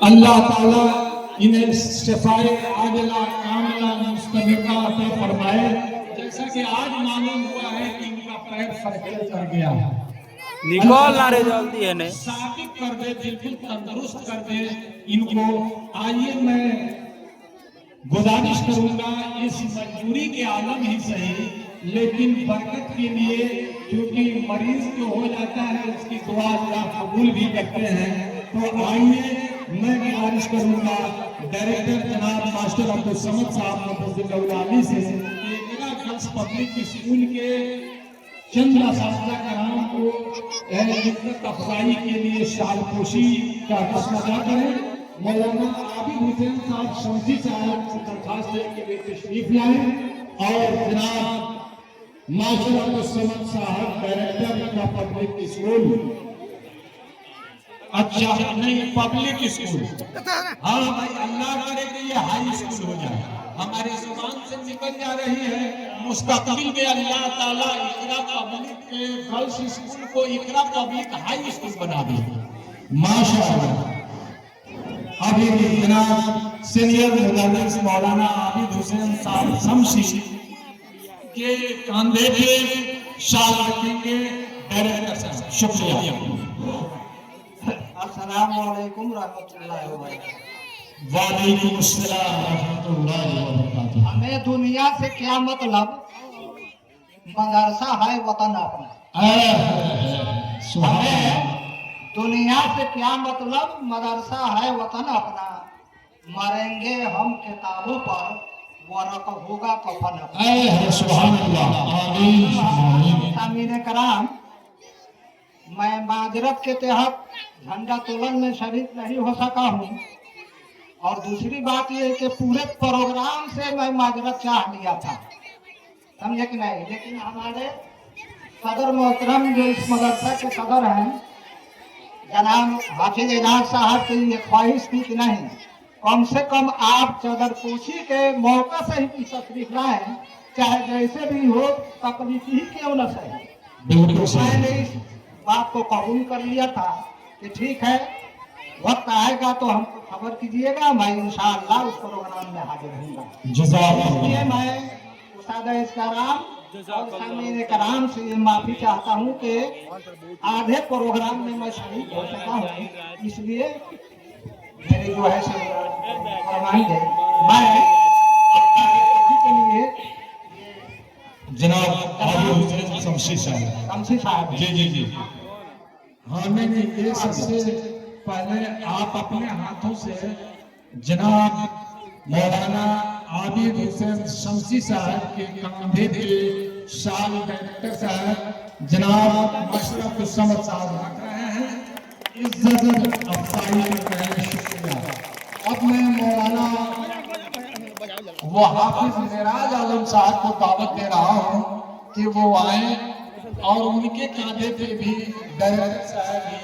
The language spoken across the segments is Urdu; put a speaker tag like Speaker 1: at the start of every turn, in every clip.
Speaker 1: اللہ تعالیٰ انہیں شفائے عاجلہ کاملہ مستمرہ عطا فرمائے۔ جیسا کہ آج معلوم ہوا ہے کہ ان کا پیر فریکچر کر گیا،
Speaker 2: نکال نہ رہے جلدی ہے نہیں
Speaker 1: ثابت کر دے، بالکل تندرست کر دے ان کو۔ آئیے میں گزارش کروں گا، اس مجبوری کے عالم ہی صحیح لیکن برکت کے لیے، کیونکہ مریض جو ہو جاتا ہے اس کی دعا اللہ قبول بھی کرتے ہیں، تو آئیے میں گزارش کروں گا ڈائریکٹر جناب ماسٹر عبدالصمد صاحب مفضل العالی سے کہ گرلز پبلک اسکول کے چند اساتذہ کرام کو عزت افزائی کے لیے شال پوشی کا رسم ادا کریں۔ مولانا عابد حسین صاحب شمسی صاحب سے درخواست ہے کہ وہ تشریف لائیں، اور جناب ماسٹر عبدالصمد صاحب ڈائریکٹر کا پبلک اسکول، اچھا نہیں پبلک اسکول، ہاں بھائی اللہ کرے کہ یہ ہائی اسکول ہو جائے، ہماری زبان سے نکل جا رہی ہے۔ مستقبل میں اللہ تعالیٰ اقرا پبلک کے گرلز اسکول کو اقرا پبلک ہائی اسکول بنا دے ماشاءاللہ۔ ابھی جناب سینئر مدرس مولانا عابد حسین صاحب شمسی کے کاندھے پہ شال رکھیں گے ڈائریکٹر صاحب، شکریہ۔
Speaker 3: السلام علیکم رحمۃ اللہ وبرکاتہ۔
Speaker 1: وعلیکم السلام ورحمۃ اللہ وبرکاتہ۔
Speaker 3: ہمیں دنیا سے کیا مطلب، مدرسہ ہے وطن اپنا۔ ہمیں دنیا سے کیا مطلب، مدرسہ ہے وطن اپنا، مریں گے ہم کتابوں پر، ورق ہوگا کفن اپنا۔
Speaker 1: سبحان اللہ، آمین آمین۔
Speaker 3: سامعین کرام، میں معذرت کے تحت جھنڈا تولن میں شریک نہیں ہو سکا ہوں، اور دوسری بات یہ ہے کہ پورے پروگرام سے میں معذرت چاہ لیا تھا، سمجھے کہ نہیں، لیکن ہمارے صدر محترم جو اس مدرسہ کے صدر ہیں جناب حافظ اعجاز صاحب کی یہ خواہش تھی کہ نہیں، کم سے کم آپ چادر پوشی کے موقع سے ہی تشریف لائیں، چاہے جیسے بھی ہو، تکلیف ہی کیوں نہ صحیح۔ میں نے اس بات کو قبول کر لیا تھا کہ ٹھیک ہے، وقت آئے گا تو ہم کو خبر کیجیے گا، میں انشاءاللہ اس پروگرام میں حاضر ہوں گا۔ اس لیے میں اساتذہ کرام اور سامعین کرام سے یہ معافی چاہتا ہوں کہ آدھے پروگرام میں میں شریک ہو سکا ہوں، اس لیے میری جو ہے فرمائیں گے میں کے لیے
Speaker 1: جناب عابد حسین شمسی صاحب،
Speaker 3: شمسی صاحب
Speaker 1: جی جی جی، ہاں میں نے یہ سب سے پہلے آپ اپنے ہاتھوں سے جناب مولانا عابد حسین شمسی صاحب کے کاندھے پہ شال ڈائریکٹر صاحب جناب ماسٹر عبدالصمد صاحب رکھ رہے ہیں، عزت افزائی کر رہے ہیں، شکریہ۔ اب میں مولانا وہ حافظ معراج عالم صاحب کو دعوت دے رہا ہوں کہ وہ آئیں، اور ان کے کاندھے پہ بھی ڈائریکٹر صاحب بھی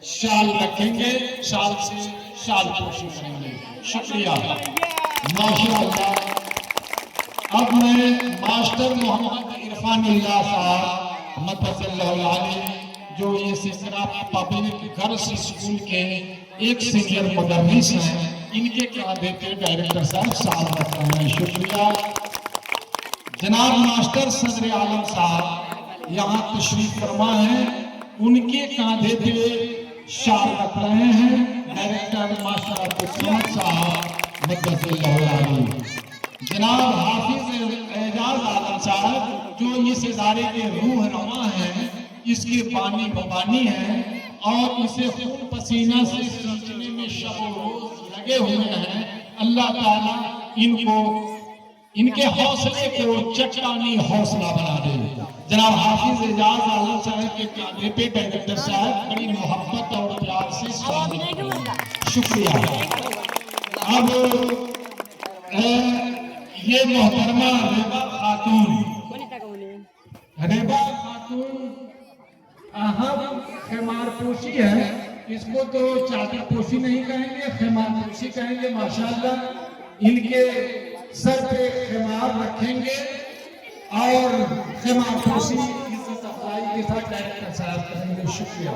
Speaker 1: شال رکھیں گے، شال سے شال پوشی کریں گے، شکریہ ماشاءاللہ۔ اب میں ماسٹر محمد عرفان اللہ صاحب مفضل اللہ العالی، جو یہ سلسلہ پبلک گرلز اسکول کے ایک سینئر مدرس ہیں، ان کے کاندھے پہ ڈائریکٹر صاحب شال رکھ رہے ہیں، شکریہ۔ جناب ماسٹر صدر عالم صاحب یہاں تشریف فرما ہیں، ان کے کاندھے پہ شال رکھ رہے ہیں ڈائریکٹر ماسٹر عبدالصمد صاحب مفضل اللہ العالی۔ جناب حافظ اعجاز عالم صاحب جو اس ادارے کے روح رواں ہیں، اس کے بانی بانی ہیں، اور اسے خون پسینہ سے سینچنے میں شب و روز لگے ہوئے ہیں، اللہ تعالیٰ ان کو، ان کے حوصلے کو چٹانی حوصلہ بنا دے۔ جناب حافظ اعجاز عالم صاحب کے کاندھے پہ ڈائریکٹر صاحب بڑی محبت اور پیار سے شامل ہیں، شکریہ۔ اب یہ محترمہ ریبہ خاتون، ریبہ خاتون اہم خیمار پوشی ہے، اس کو تو چادر پوشی نہیں کہیں گے، خیمار پوشی کہیں گے، ماشاءاللہ۔ ان کے سر پہ خیمار رکھیں گے اور خیمار پوشی عزت افزائی کے ساتھ ڈائریکٹر صاحب کریں گے، شکریہ۔